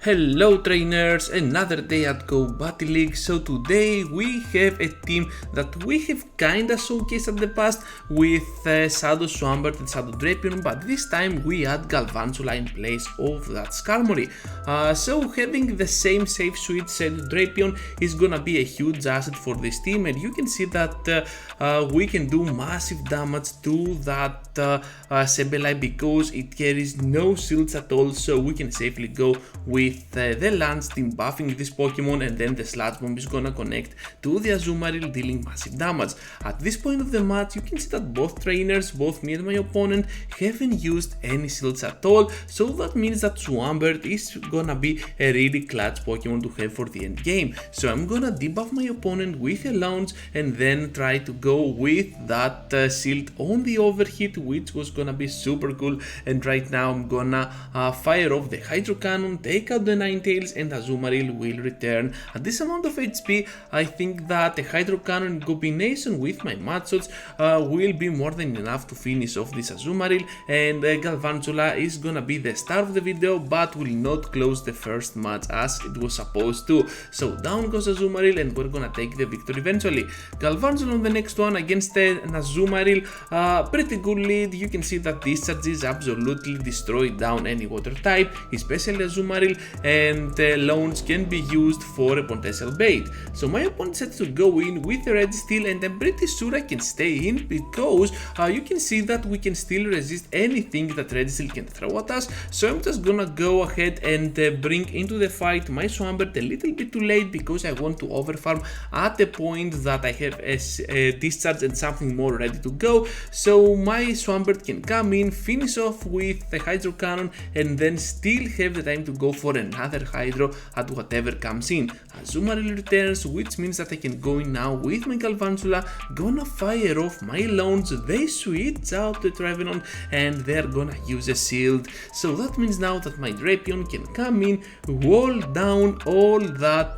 Hello trainers, another day at Go Battle League. So today we have a team that we have kinda showcased at the past with Shadow Swampert and Shadow Drapion, but this time we add Galvantula in place of that Skarmory. So having the same safe suite Shadow Drapion is gonna be a huge asset for this team, and you can see that we can do massive damage to that Sableye because it carries no shields at all, so we can safely go with the Lance team buffing this Pokemon, and then the Sludge Bomb is gonna connect to the Azumarill, dealing massive damage. At this point of the match, you can see that both trainers, both me and my opponent, haven't used any shields at all, so that means that Swampert is gonna be a really clutch Pokemon to have for the end game. So I'm gonna debuff my opponent with a launch and then try to go with that shield on the overhit, which was gonna be super cool. And right now I'm gonna fire off the Hydro Cannon, take out the Ninetales, and Azumarill will return. At this amount of HP, I think that a Hydro Cannon in combination with my Mud Shots will be more than enough to finish off this Azumarill, and Galvantula is gonna be the star of the video, but will not close the first match as it was supposed to. So down goes Azumarill, and we're gonna take the victory eventually. Galvantula on the next one against an Azumarill, pretty good lead. You can see that Discharges absolutely destroy down any water type, especially Azumarill, and launch can be used for a potential bait. So my opponent said to go in with a red steel, and I'm pretty sure I can stay in because you can see that we can still resist anything that red steel can throw at us. So I'm just gonna go ahead and bring into the fight my Swampert a little bit too late because I want to overfarm at the point that I have a discharge and something more ready to go. So my Swampert can come in, finish off with the Hydro Cannon, and then still have the time to go for another Hydro at whatever comes in. Azumarill returns, which means that I can go in now with my Galvantula, gonna fire off my launch. They switch out the Drapion and they're gonna use a shield. So that means now that my Drapion can come in, wall down all that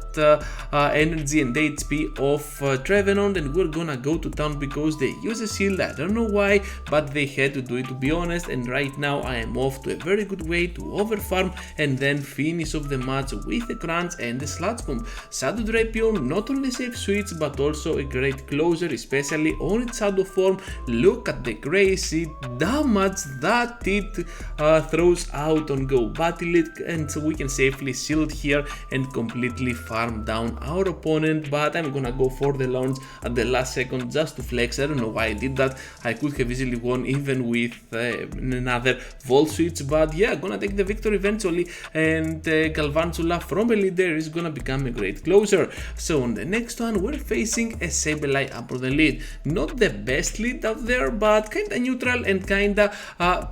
energy and HP of Drapion, and we're gonna go to town because they use a shield. I don't know why, but they had to do it, to be honest. And right now I am off to a very good way to overfarm and then finish off the match with the Crunch and the Sludge Bomb. Shadow Drapion not only safe switch but also a great closer, especially on its shadow form. Look at the crazy damage that it throws out on Go Battle League, and so we can safely shield here and completely farm down our opponent. But I'm gonna go for the launch at the last second just to flex. I don't know why I did that. I could have easily won even with another Volt Switch, but yeah, gonna take the victory eventually, and Galvantula from a leader is gonna become a great closer. So on the next one we're facing a Sableye up on the lead. Not the best lead out there, but kinda neutral and kinda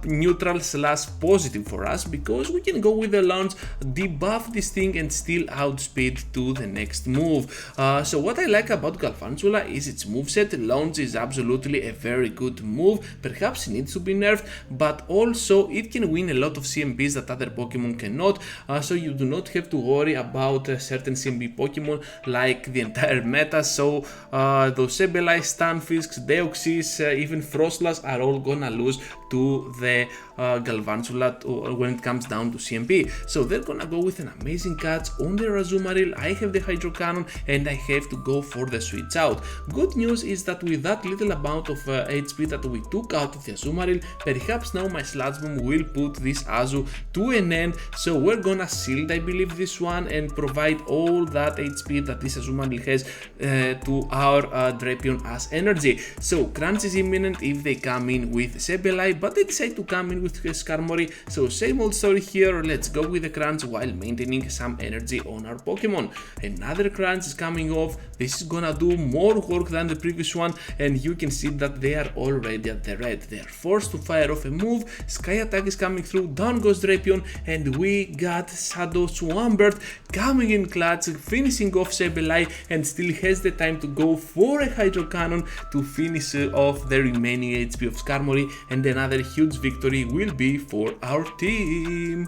neutral slash positive for us because we can go with the launch, debuff this thing, and still outspeed to the next move. So what I like about Galvantula is its moveset. Launch is absolutely a very good move. Perhaps it needs to be nerfed, but also it can win a lot of CMBs that other Pokemon cannot, so you do not have to worry about certain CMB Pokemon like the entire meta. So those Sableye, Stunfisk, Deoxys, even Frostlass are all gonna lose to the Galvantula when it comes down to CMB. So they're gonna go with an amazing catch on their Azumarill. I have the Hydro Cannon and I have to go for the switch out. Good news is that with that little amount of HP that we took out of the Azumarill, perhaps now my Sludge Bomb will put this Azu to an end. So we're gonna shield, I believe, this one and provide all that HP that this Azumarill has to our Drapion as energy. So Crunch is imminent if they come in with Sableye, but they decide to come in with Skarmory. So same old story here. Let's go with the Crunch while maintaining some energy on our Pokemon. Another Crunch is coming off. This is gonna do more work than the previous one, and you can see that they are already at the red. They are forced to fire off a move. Sky Attack is coming through. Down goes Drapion, and we got Shadow Swampert coming in clutch, finishing off Sableye, and still has the time to go for a Hydro Cannon to finish off the remaining HP of Skarmory, and another huge victory will be for our team.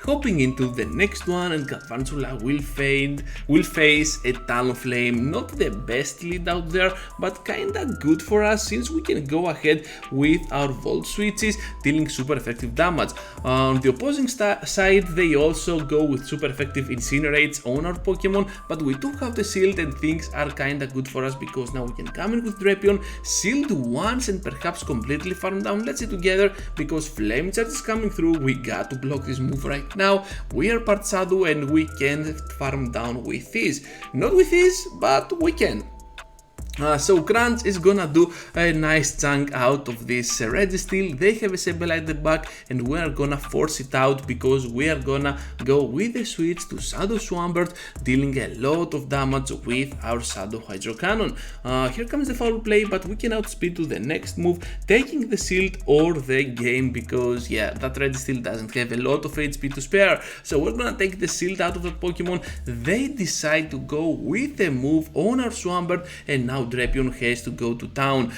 Hopping into the next one, and Galvantula will face a Talonflame. Not the best lead out there, but kinda good for us since we can go ahead with our Volt switches, dealing super effective damage. On the opposing side, they also go with super effective Incinerates on our Pokemon, but we took out the shield and things are kinda good for us because now we can come in with Drapion, shield once and perhaps completely farm down. Let's see together because Flame Charge is coming through. We got to block this move right now. We are part Shadow and we can farm down with this. Not with this, but we can. So Crunch is gonna do a nice chunk out of this Registeel. They have a Sableye at the back and we are gonna force it out because we are gonna go with the switch to Shadow Swampert, dealing a lot of damage with our Shadow Hydro Cannon. Here comes the foul play, but we can outspeed to the next move, taking the shield or the game because yeah, that Registeel doesn't have a lot of HP to spare. So we're gonna take the shield out of that Pokemon. They decide to go with a move on our Swampert and now Drapion has to go to town.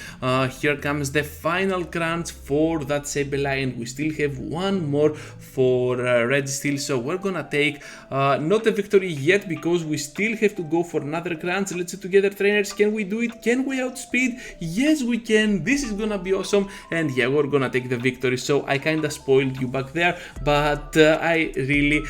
Here comes the final crunch for that Sableye and we still have one more for Registeel, so we're gonna take not a victory yet because we still have to go for another crunch. Let's see together, trainers, can we do it? Can we outspeed? Yes, we can. This is gonna be awesome and yeah, we're gonna take the victory. So I kinda spoiled you back there, but I really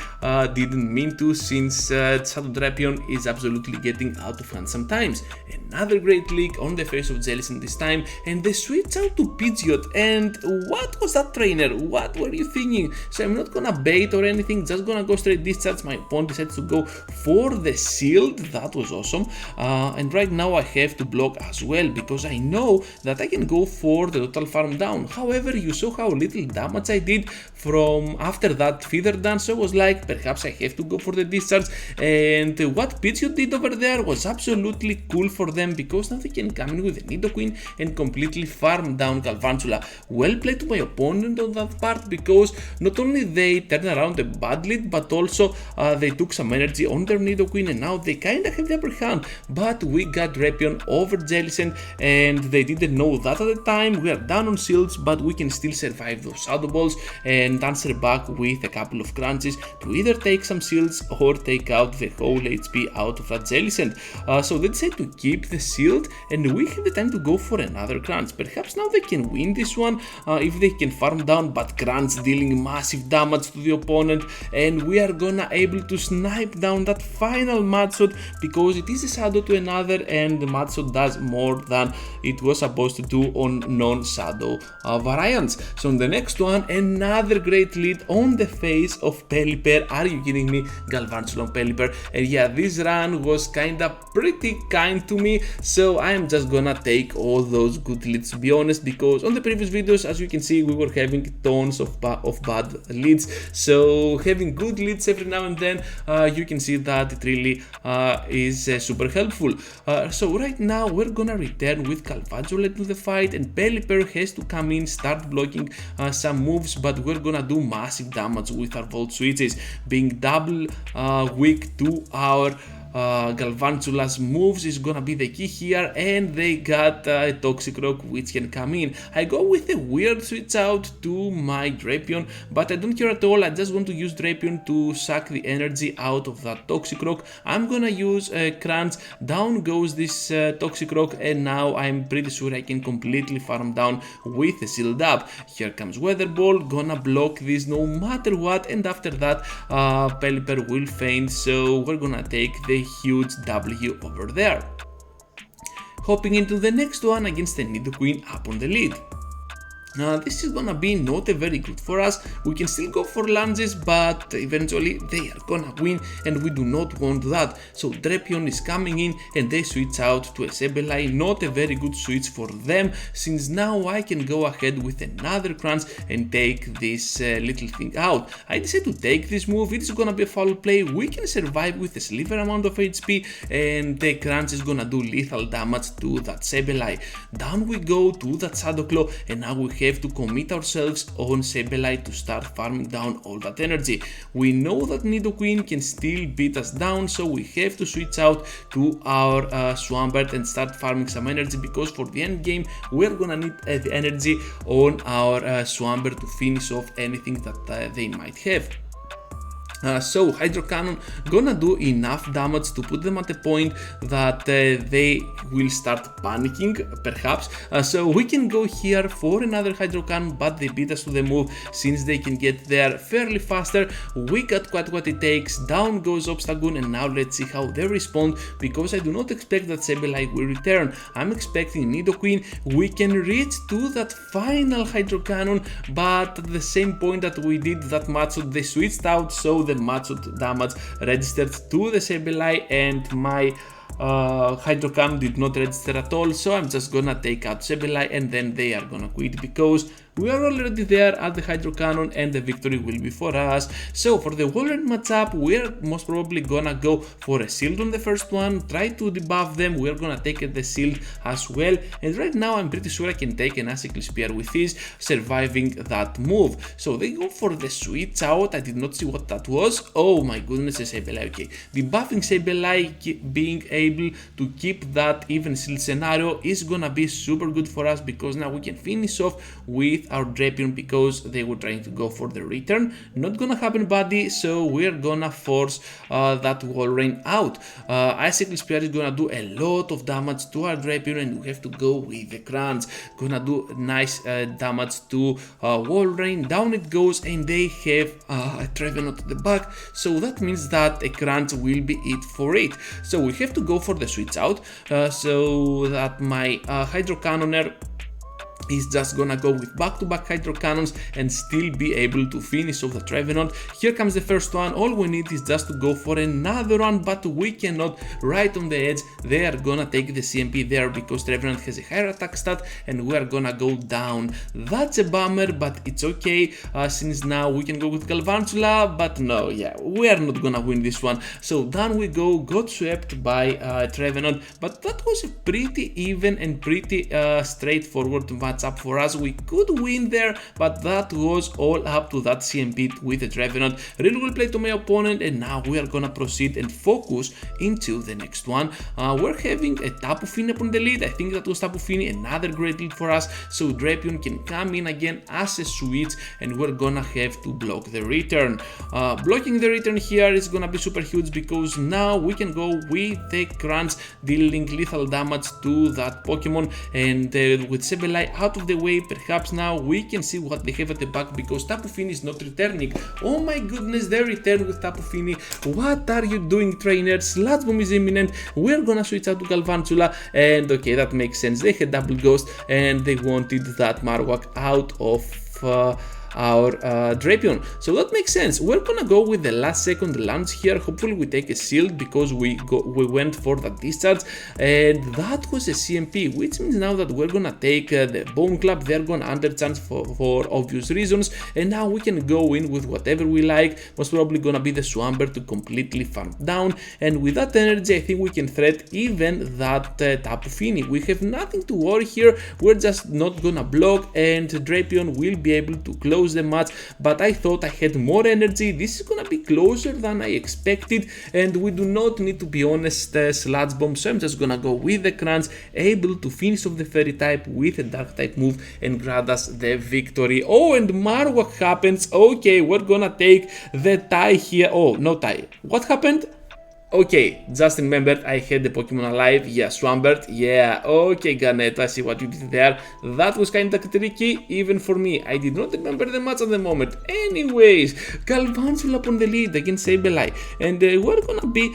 didn't mean to, since Shadow Drapion is absolutely getting out of hand sometimes. Another great leak on the face of Jellicent this time, and they switch out to Pidgeot. And what was that, trainer? What were you thinking? So I'm not gonna bait or anything, just gonna go straight discharge. My opponent decided to go for the shield. That was awesome. And right now I have to block as well because I know that I can go for the total farm down. However, you saw how little damage I did from after that feather dance, so I was like, perhaps I have to go for the discharge. And what Pidgeot did over there was absolutely cool for them because now they can come in with a Nidoqueen and completely farm down Galvantula. Well played to my opponent on that part because not only they turned around a bad lead, but also they took some energy on their Nidoqueen and now they kinda have the upper hand. But we got Drapion over Jellicent and they didn't know that at the time. We are down on shields, but we can still survive those Shadow Balls and answer back with a couple of crunches to either take some shields or take out the whole HP out of that Jellicent. So they decide to keep the shield and we have the time to go for another crunch. Perhaps now they can win this one if they can farm down, but crunch dealing massive damage to the opponent and we are gonna able to snipe down that final Mudshot because it is a shadow to another and the Mudshot does more than it was supposed to do on non-shadow variants. So on the next one, another great lead on the face of Pelipper. Are you kidding me? Galvantula on Pelipper. And yeah, this run was kinda pretty kind to me, so I am just gonna take all those good leads, to be honest, because on the previous videos, as you can see, we were having tons of bad leads. So having good leads every now and then, you can see that it really is super helpful. So right now we're gonna return with Galvantula to the fight and Pelipper has to come in, start blocking some moves, but we're gonna do massive damage with our Volt switches, being double weak to our Galvantula's moves is gonna be the key here, and they got a Toxic Rock which can come in. I go with a weird switch out to my Drapion, but I don't care at all. I just want to use Drapion to suck the energy out of that Toxic Rock. I'm gonna use Crunch. Down goes this Toxic Rock, and now I'm pretty sure I can completely farm down with a shield up. Here comes Weather Ball, gonna block this no matter what, and after that Pelipper will faint, so we're gonna take the huge W over there. Hopping into the next one against the Nidoqueen up on the lead. This is gonna be not a very good for us. We can still go for lunges, but eventually they are gonna win and we do not want that. So Drapion is coming in and they switch out to a Sableye. Not a very good switch for them, since now I can go ahead with another crunch and take this little thing out. I decide to take this move. It is gonna be a foul play. We can survive with a sliver amount of HP and the crunch is gonna do lethal damage to that Sableye. Down we go to that Shadow Claw, and now we have to commit ourselves on Sableye to start farming down all that energy. We know that Nidoqueen can still beat us down, so we have to switch out to our Swampert and start farming some energy, because for the end game we're gonna need the energy on our Swampert to finish off anything that they might have. So Hydro Cannon gonna do enough damage to put them at a point that they will start panicking, perhaps. So we can go here for another Hydro Cannon, but they beat us to the move since they can get there fairly faster. We got quite what it takes. Down goes Obstagoon, and now let's see how they respond, because I do not expect that Sableye will return. I'm expecting Nidoqueen. We can reach to that final Hydro Cannon, but at the same point that we did that Matsut, they switched out, so the Matsut damage registered to the Sableye, and my Hydro Cannon did not register at all. So I'm just gonna take out Sableye, and then they are gonna quit, because we are already there at the Hydro Cannon and the victory will be for us. So for the Walrein matchup, we're most probably gonna go for a shield on the first one, try to debuff them. We're gonna take the shield as well, and right now I'm pretty sure I can take an Icicle Spear with ease, surviving that move. So they go for the switch out. I did not see what that was. Oh my goodness, a Sableye. Okay, debuffing Sableye, being able to keep that even shield scenario is gonna be super good for us, because now we can finish off with our Drapion, because they were trying to go for the return. Not gonna happen, buddy, so we're gonna force that Walrein out. Icicle Spear is gonna do a lot of damage to our Drapion, and we have to go with the Crunch. Gonna do nice damage to Walrein. Down it goes, and they have a Trevenant at the back, so that means that a Crunch will be it for it. So we have to go for the switch out, so that my Hydro Cannoner is just gonna go with back-to-back Hydro Cannons and still be able to finish off the Trevenant. Here comes the first one. All we need is just to go for another one, but we cannot. Right on the edge, they are gonna take the CMP there, because Trevenant has a higher attack stat, and we are gonna go down. That's a bummer, but it's okay, since now we can go with Galvantula, but no, yeah, we are not gonna win this one. So down we go, got swept by Trevenant, but that was a pretty even and pretty straightforward matchup for us. We could win there, but that was all up to that CMP with the Trevenant. Real well played to my opponent, and now we are gonna proceed and focus into the next one. We're having a Tapu Fini upon the lead. I think that was Tapu Fini, another great lead for us, so Drapion can come in again as a switch, and we're gonna have to block the return. Blocking the return here is gonna be super huge, because now we can go with the Crunch, dealing lethal damage to that Pokemon, and with Sableye out of the way, perhaps now we can see what they have at the back, because Tapu Fini is not returning. Oh my goodness, they returned with Tapu Fini. What are you doing, trainer? Sludge Bomb is imminent. We're gonna switch out to Galvantula, and okay, that makes sense. They had Double Ghost, and they wanted that Marowak out of our Drapion, so that makes sense. We're gonna go with the last second launch here. Hopefully we take a shield, because we went for the discharge, and that was a CMP, which means now that we're gonna take the Bone Club. They're gonna underchance for obvious reasons, and now we can go in with whatever we like. Most probably gonna be the Swampert to completely farm down, and with that energy I think we can threat even that Tapu Fini. We have nothing to worry here. We're just not gonna block, and Drapion will be able to close the match, but I thought I had more energy. This is gonna be closer than I expected, and we do not need, to be honest, Sludge Bomb, so I'm just gonna go with the Crunch, able to finish off the Fairy type with a Dark type move and grant us the victory. Oh, and Marowak happens. Okay, we're gonna take the tie here. Oh, no tie. What happened? Okay, just remembered I had the Pokemon alive. Yeah, Swampert. Yeah, okay, Garnet, I see what you did there. That was kinda tricky, even for me. I did not remember the match at the moment. Anyways, Galvantula upon the lead against Sableye, and we're gonna be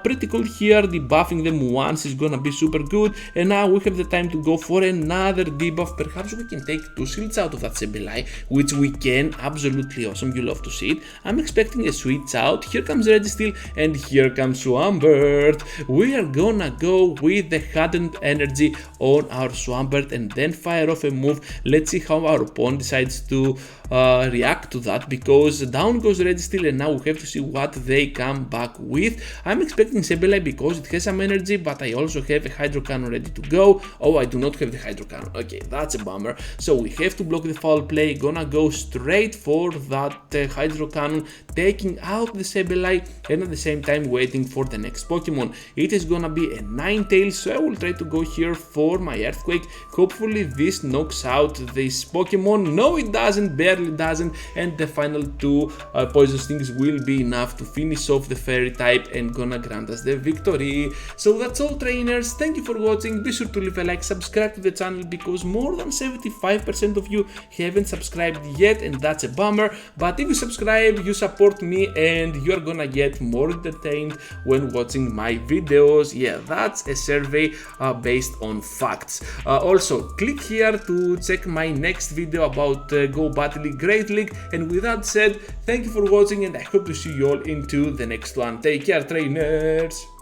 pretty cool here. Debuffing them once is gonna be super good, and now we have the time to go for another debuff. Perhaps we can take 2 shields out of that Sableye, which we can. Absolutely awesome, you love to see it. I'm expecting a switch out. Here comes Registeel, and here comes Swampert. We are gonna go with the hardened energy on our Swampert and then fire off a move. Let's see how our opponent decides to react to that, because down goes Registeel, and now we have to see what they come back with. I'm expecting Sableye because it has some energy, but I also have a Hydro Cannon ready to go. Oh, I do not have the Hydro Cannon. Okay, that's a bummer. So we have to block the foul play. Gonna go straight for that Hydro Cannon, taking out the Sableye, and at the same time waiting choosing for the next Pokemon. It is gonna be a Ninetales, so I will try to go here for my Earthquake. Hopefully this knocks out this Pokemon. No, it doesn't, barely doesn't, and the final two Poison Stings will be enough to finish off the Fairy type and gonna grant us the victory. So that's all, trainers. Thank you for watching. Be sure to leave a like, subscribe to the channel because more than 75% of you haven't subscribed yet, and that's a bummer. But if you subscribe, you support me and you're gonna get more entertained when watching my videos. Yeah, that's a survey based on facts. Also, click here to check my next video about Go Battle League, Great League. And with that said, thank you for watching and I hope to see you all into the next one. Take care, trainers.